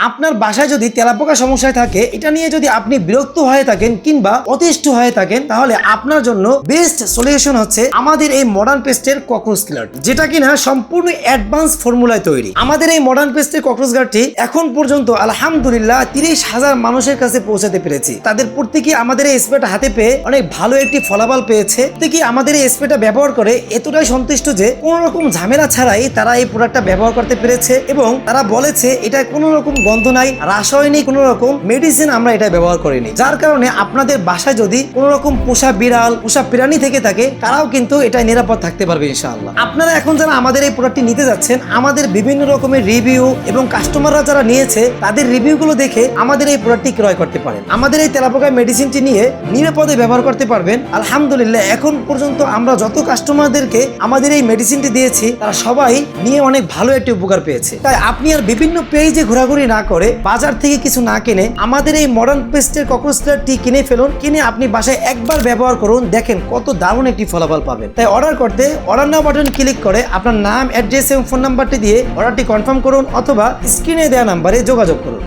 আপনার বাসায় যদি তেলাপোকা সমস্যায় থাকে, এটা নিয়ে যদি আপনি বিরক্ত হয়ে থাকেন কিংবা অতিষ্ঠ হয়ে থাকেন, তাহলে আপনার জন্য বেস্ট সলিউশন হচ্ছে আমাদের এই মডার্ন পেস্টের ককরোচ কিলার, যেটা কিনা সম্পূর্ণ অ্যাডভান্স ফর্মুলায় তৈরি। আমাদের এই মডার্ন পেস্টের ককরোচ গার্ডটি এখন পর্যন্ত আলহামদুলিল্লাহ 30,000 মানুষের কাছে পৌঁছাতে পেরেছি। তাদের প্রত্যেকে আমাদের এই স্প্রেটা হাতে পেয়ে অনেক ভালো একটি ফলাফল পেয়েছে। প্রত্যেকে আমাদের এই স্প্রেটা ব্যবহার করে এতটাই সন্তুষ্ট যে কোনো রকম ঝামেলা ছাড়াই তারা এই প্রোডাক্টটা ব্যবহার করতে পেরেছে এবং তারা বলেছে এটা কোনো রকম গন্ধ নাই, রাসায়নিক কোনো রকম মেডিসিন আমরা এটা ব্যবহার করিনি। যার কারণে আপনাদের বাসায় যদি কোনো রকম পোষা বিড়াল, পোষা প্রাণী থেকে থাকে, তারাও কিন্তু এটা নিরাপদ থাকতে পারবে ইনশাআল্লাহ। আপনারা এখন যারা আমাদের এই প্রোডাক্টটি নিতে যাচ্ছেন, আমাদের বিভিন্ন রকমের রিভিউ এবং কাস্টমাররা যারা নিয়েছে তাদের রিভিউগুলো দেখে আমাদের এই প্রোডাক্টটি ক্রয় করতে পারেন। আমাদের এই তেলাপোকা মেডিসিনটি নিয়ে নিরাপদে ব্যবহার করতে পারবেন। আলহামদুলিল্লাহ এখন পর্যন্ত আমরা যত কাস্টমারদেরকে আমাদের এই মেডিসিনটি দিয়েছি, তারা সবাই নিয়ে অনেক ভালো একটি উপকার পেয়েছে। তাই আপনি আর বিভিন্ন পেজে ঘোরাঘুরি না করে, বাজার থেকে কিছু না কিনে আমাদের এই মডার্ন পেস্টের ককরোচ কিলারটি কিনে ফেলুন। কিনে আপনি বাসায় একবার ব্যবহার করুন, দেখেন কত দারুণ একটি ফলাফল পাবেন। তাই অর্ডার করতে অর্ডার নাও বাটন ক্লিক করে আপনার নাম, অ্যাড্রেস এবং ফোন নাম্বারটি দিয়ে অর্ডারটি কনফার্ম করুন অথবা স্ক্রিনে দেওয়া নাম্বারে যোগাযোগ করুন।